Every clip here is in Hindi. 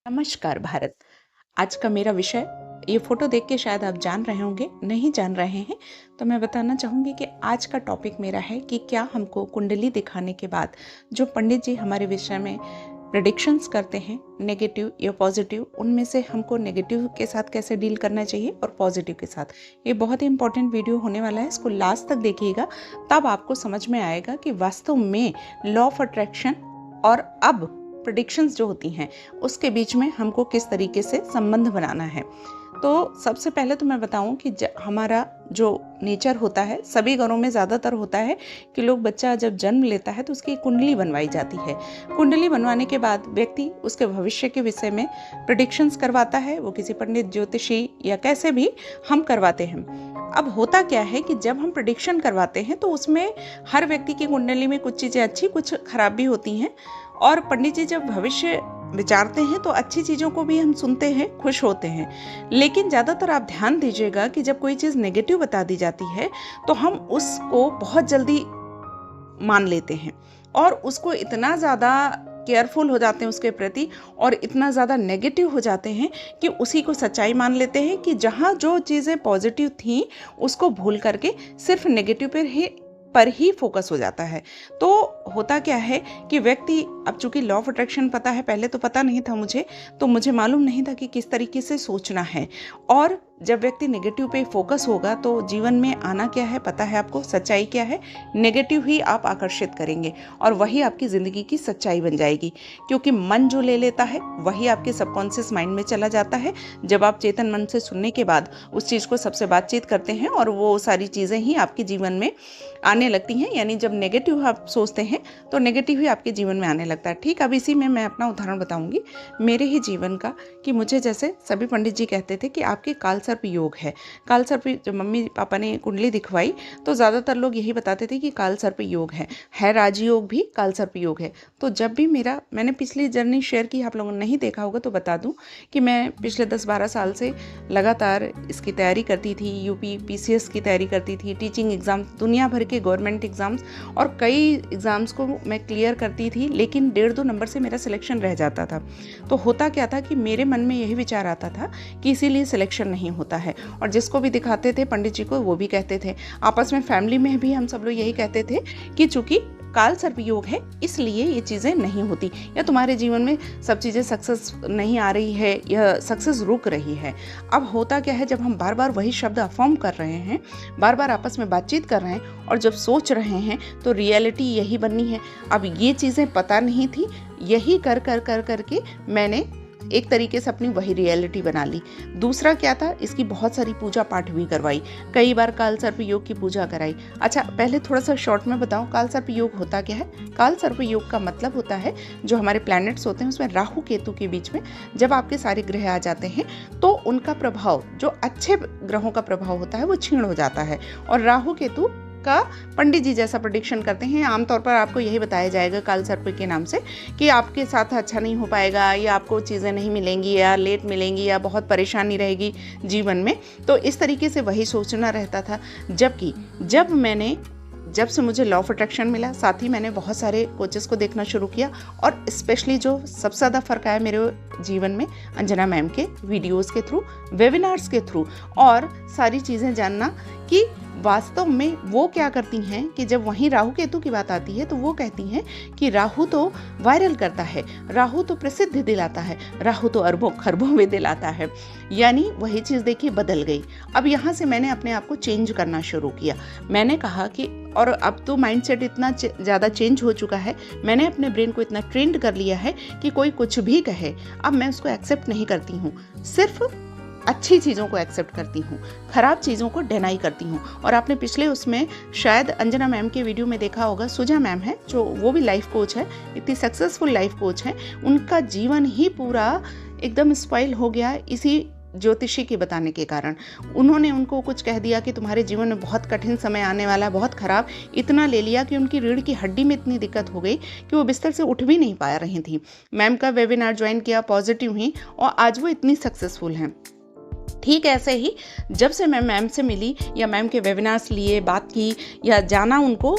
नमस्कार भारत। आज का मेरा विषय, ये फोटो देख के शायद आप जान रहे होंगे, नहीं जान रहे हैं तो मैं बताना चाहूँगी कि आज का टॉपिक मेरा है कि क्या हमको कुंडली दिखाने के बाद जो पंडित जी हमारे विषय में प्रेडिक्शंस करते हैं, नेगेटिव या पॉजिटिव, उनमें से हमको नेगेटिव के साथ कैसे डील करना चाहिए और पॉजिटिव के साथ। ये बहुत ही इंपॉर्टेंट वीडियो होने वाला है, इसको लास्ट तक देखिएगा, तब आपको समझ में आएगा कि वास्तव में लॉ ऑफ अट्रैक्शन और अब प्रेडिक्शंस जो होती हैं उसके बीच में हमको किस तरीके से संबंध बनाना है। तो सबसे पहले तो मैं बताऊं कि हमारा जो नेचर होता है, सभी घरों में ज़्यादातर होता है कि लोग, बच्चा जब जन्म लेता है तो उसकी कुंडली बनवाई जाती है। कुंडली बनवाने के बाद व्यक्ति उसके भविष्य के विषय में प्रेडिक्शंस करवाता है, वो किसी पंडित, ज्योतिषी या कैसे भी हम करवाते हैं। अब होता क्या है कि जब हम प्रेडिक्शन करवाते हैं तो उसमें हर व्यक्ति की कुंडली में कुछ चीज़ें अच्छी, कुछ खराब भी होती हैं, और पंडित जी जब भविष्य विचारते हैं तो अच्छी चीज़ों को भी हम सुनते हैं, खुश होते हैं। लेकिन ज़्यादातर आप ध्यान दीजिएगा कि जब कोई चीज़ नेगेटिव बता दी जाती है तो हम उसको बहुत जल्दी मान लेते हैं और उसको इतना ज़्यादा केयरफुल हो जाते हैं उसके प्रति, और इतना ज़्यादा नेगेटिव हो जाते हैं कि उसी को सच्चाई मान लेते हैं कि जहाँ जो चीज़ें पॉजिटिव थी उसको भूल करके सिर्फ नेगेटिव पर ही फोकस हो जाता है। तो होता क्या है कि व्यक्ति, अब चूंकि लॉ ऑफ अट्रैक्शन पता है, पहले तो पता नहीं था मुझे, तो मुझे मालूम नहीं था कि किस तरीके से सोचना है। और जब व्यक्ति नेगेटिव पे फोकस होगा तो जीवन में आना क्या है पता है आपको, सच्चाई क्या है, नेगेटिव ही आप आकर्षित करेंगे और वही आपकी ज़िंदगी की सच्चाई बन जाएगी। क्योंकि मन जो ले लेता है वही आपके सबकॉन्शियस माइंड में चला जाता है। जब आप चेतन मन से सुनने के बाद उस चीज़ को सबसे बातचीत करते हैं और वो सारी चीज़ें ही आपके जीवन में आने लगती हैं। यानी जब नेगेटिव आप सोचते हैं तो नेगेटिव ही आपके जीवन में आने लगता है। ठीक, अब इसी में मैं अपना उदाहरण बताऊंगी मेरे ही जीवन का, कि मुझे जैसे सभी पंडित जी कहते थे कि आपके कालसर्प योग है। कालसर्प, जब मम्मी पापा ने कुंडली दिखवाई तो ज़्यादातर लोग यही बताते थे कि कालसर्प योग है राजयोग भी कालसर्प योग है। तो जब भी मैंने पिछली जर्नी शेयर की, आप लोगों ने नहीं देखा होगा तो बता दूं कि मैं पिछले 10-12 साल से लगातार इसकी तैयारी करती थी। यूपी PCS की तैयारी करती थी, टीचिंग एग्ज़ाम, दुनिया भर के गवर्नमेंट एग्ज़ाम्स, और कई एग्ज़ाम्स को मैं क्लियर करती थी, लेकिन 1.5-2 नंबर से मेरा सिलेक्शन रह जाता था। तो होता क्या था कि मेरे मन में यही विचार आता था कि इसीलिए सिलेक्शन नहीं होता है। और जिसको भी दिखाते थे पंडित जी को, वो भी कहते थे, आपस में फैमिली में भी हम सब लोग यही कहते थे कि चूंकि काल सर्प योग है इसलिए ये चीज़ें नहीं होती, या तुम्हारे जीवन में सब चीज़ें सक्सेस नहीं आ रही है, या सक्सेस रुक रही है। अब होता क्या है, जब हम बार बार वही शब्द अफर्म कर रहे हैं, बार बार आपस में बातचीत कर रहे हैं और जब सोच रहे हैं तो रियलिटी यही बननी है। अब ये चीज़ें पता नहीं थी, यही कर कर कर करके मैंने एक तरीके से अपनी वही रियलिटी बना ली। दूसरा क्या था, इसकी बहुत सारी पूजा पाठ भी करवाई, कई बार काल सर्प योग की पूजा कराई। अच्छा, पहले थोड़ा सा शॉर्ट में बताऊं, काल सर्प योग होता क्या है। काल सर्प योग का मतलब होता है, जो हमारे प्लैनेट्स होते हैं उसमें राहु केतु के बीच में जब आपके सारे ग्रह आ जाते हैं तो उनका प्रभाव, जो अच्छे ग्रहों का प्रभाव होता है, वो क्षीण हो जाता है। और राहु केतु का पंडित जी जैसा प्रेडिक्शन करते हैं, आमतौर पर आपको यही बताया जाएगा काल सर्प के नाम से कि आपके साथ अच्छा नहीं हो पाएगा, या आपको चीज़ें नहीं मिलेंगी, या लेट मिलेंगी, या बहुत परेशानी रहेगी जीवन में। तो इस तरीके से वही सोचना रहता था। जबकि जब से मुझे लॉ ऑफ अट्रैक्शन मिला, साथ ही मैंने बहुत सारे कोचेस को देखना शुरू किया, और स्पेशली जो सबसे ज़्यादा फ़र्क आया मेरे जीवन में, अंजना मैम के वीडियोस के थ्रू, वेबिनार्स के थ्रू, और सारी चीज़ें जानना कि वास्तव में वो क्या करती हैं कि जब वहीं राहु केतु की बात आती है तो वो कहती हैं कि राहु तो वायरल करता है, राहु तो प्रसिद्धि दिलाता है, राहु तो अरबों खरबों में दिलाता है। यानी वही चीज़ देखिए बदल गई। अब यहाँ से मैंने अपने आप को चेंज करना शुरू किया। मैंने कहा कि, और अब तो माइंडसेट इतना ज़्यादा चेंज हो चुका है, मैंने अपने ब्रेन को इतना ट्रेंड कर लिया है कि कोई कुछ भी कहे अब मैं उसको एक्सेप्ट नहीं करती हूँ, सिर्फ अच्छी चीज़ों को एक्सेप्ट करती हूँ, खराब चीज़ों को डिनाई करती हूँ। और आपने पिछले उसमें शायद अंजना मैम के वीडियो में देखा होगा, सुजा मैम है जो, वो भी लाइफ कोच है, इतनी सक्सेसफुल लाइफ कोच है, उनका जीवन ही पूरा एकदम स्पॉइल हो गया इसी ज्योतिषी के बताने के कारण। उन्होंने उनको कुछ कह दिया कि तुम्हारे जीवन में बहुत कठिन समय आने वाला है, बहुत खराब, इतना ले लिया कि उनकी रीढ़ की हड्डी में इतनी दिक्कत हो गई कि वो बिस्तर से उठ भी नहीं पा रही थी। मैम का वेबिनार ज्वाइन किया, पॉजिटिव ही, और आज वो इतनी सक्सेसफुल हैं। ठीक ऐसे ही जब से मैं मैम से मिली या मैम के वेबिनार्स लिए, बात की या जाना उनको,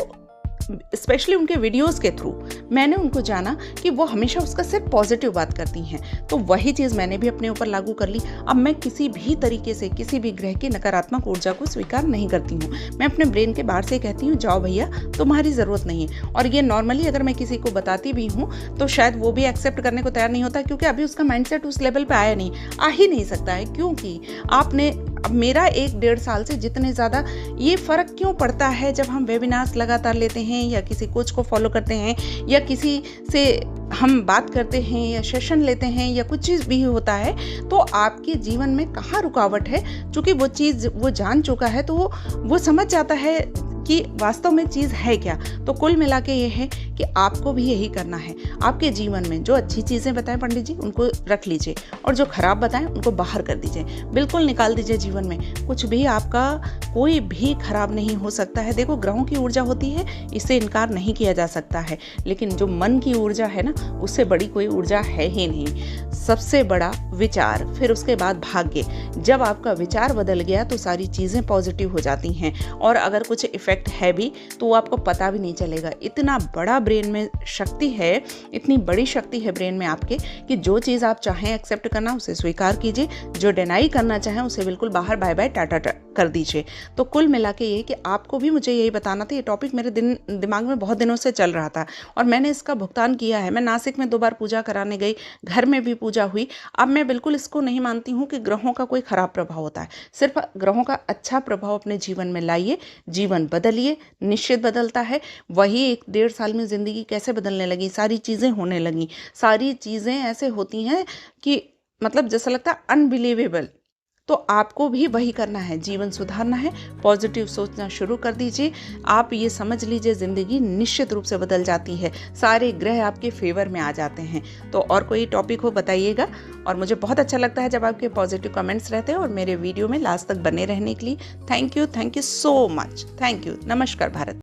स्पेशली उनके वीडियोस के थ्रू मैंने उनको जाना कि वो हमेशा उसका सिर्फ पॉजिटिव बात करती हैं। तो वही चीज़ मैंने भी अपने ऊपर लागू कर ली। अब मैं किसी भी तरीके से किसी भी ग्रह की नकारात्मक ऊर्जा को स्वीकार नहीं करती हूँ। मैं अपने ब्रेन के बाहर से कहती हूँ, जाओ भैया, तुम्हारी ज़रूरत नहीं है। और ये नॉर्मली अगर मैं किसी को बताती भी हूँ तो शायद वो भी एक्सेप्ट करने को तैयार नहीं होता, क्योंकि अभी उसका माइंडसेट उस लेवल पे आया नहीं, आ ही नहीं सकता है। क्योंकि आपने मेरा 1-1.5 साल से जितने ज़्यादा ये फ़र्क क्यों पड़ता है जब हम वेबिनार्स लगातार लेते हैं या किसी कोच को फॉलो करते हैं या किसी से हम बात करते हैं या सेशन लेते हैं या कुछ चीज़ भी होता है, तो आपके जीवन में कहाँ रुकावट है, चूँकि वो चीज़ वो जान चुका है तो वो समझ जाता है कि वास्तव में चीज़ है क्या। तो कुल मिला के ये है कि आपको भी यही करना है। आपके जीवन में जो अच्छी चीज़ें बताएं पंडित जी, उनको रख लीजिए, और जो खराब बताएं उनको बाहर कर दीजिए, बिल्कुल निकाल दीजिए। जीवन में कुछ भी आपका कोई भी खराब नहीं हो सकता है। देखो, ग्रहों की ऊर्जा होती है, इससे इनकार नहीं किया जा सकता है, लेकिन जो मन की ऊर्जा है ना, उससे बड़ी कोई ऊर्जा है ही नहीं। सबसे बड़ा विचार, फिर उसके बाद भाग्य। जब आपका विचार बदल गया तो सारी चीज़ें पॉजिटिव हो जाती हैं, और अगर कुछ इफेक्ट है भी तो वो आपको पता भी नहीं चलेगा। इतना बड़ा ब्रेन में शक्ति है, इतनी बड़ी शक्ति है ब्रेन में आपके, कि जो चीज़ आप चाहें एक्सेप्ट करना उसे स्वीकार कीजिए, जो डिनाई करना चाहें उसे बिल्कुल बाहर बाय बाय टाटा कर दीजिए। तो कुल मिला के ये कि आपको भी मुझे यही बताना था। ये टॉपिक मेरे दिमाग में बहुत दिनों से चल रहा था और मैंने इसका भुगतान किया है। मैं नासिक में 2 बार पूजा कराने गई, घर में भी पूजा हुई। अब मैं बिल्कुल इसको नहीं मानती हूँ कि ग्रहों का कोई खराब प्रभाव होता है। सिर्फ ग्रहों का अच्छा प्रभाव अपने जीवन में लाइए, जीवन बदलिए, निश्चित बदलता है। वही 1-1.5 साल में ज़िंदगी कैसे बदलने लगी, सारी चीज़ें होने लगी, सारी चीज़ें ऐसे होती हैं कि मतलब जैसा लगता है अनबिलीवेबल। तो आपको भी वही करना है, जीवन सुधारना है, पॉजिटिव सोचना शुरू कर दीजिए। आप ये समझ लीजिए, ज़िंदगी निश्चित रूप से बदल जाती है, सारे ग्रह आपके फेवर में आ जाते हैं। तो और कोई टॉपिक हो बताइएगा, और मुझे बहुत अच्छा लगता है जब आपके पॉजिटिव कमेंट्स रहते हैं, और मेरे वीडियो में लास्ट तक बने रहने के लिए thank you so much. Thank you. नमस्कार भारत।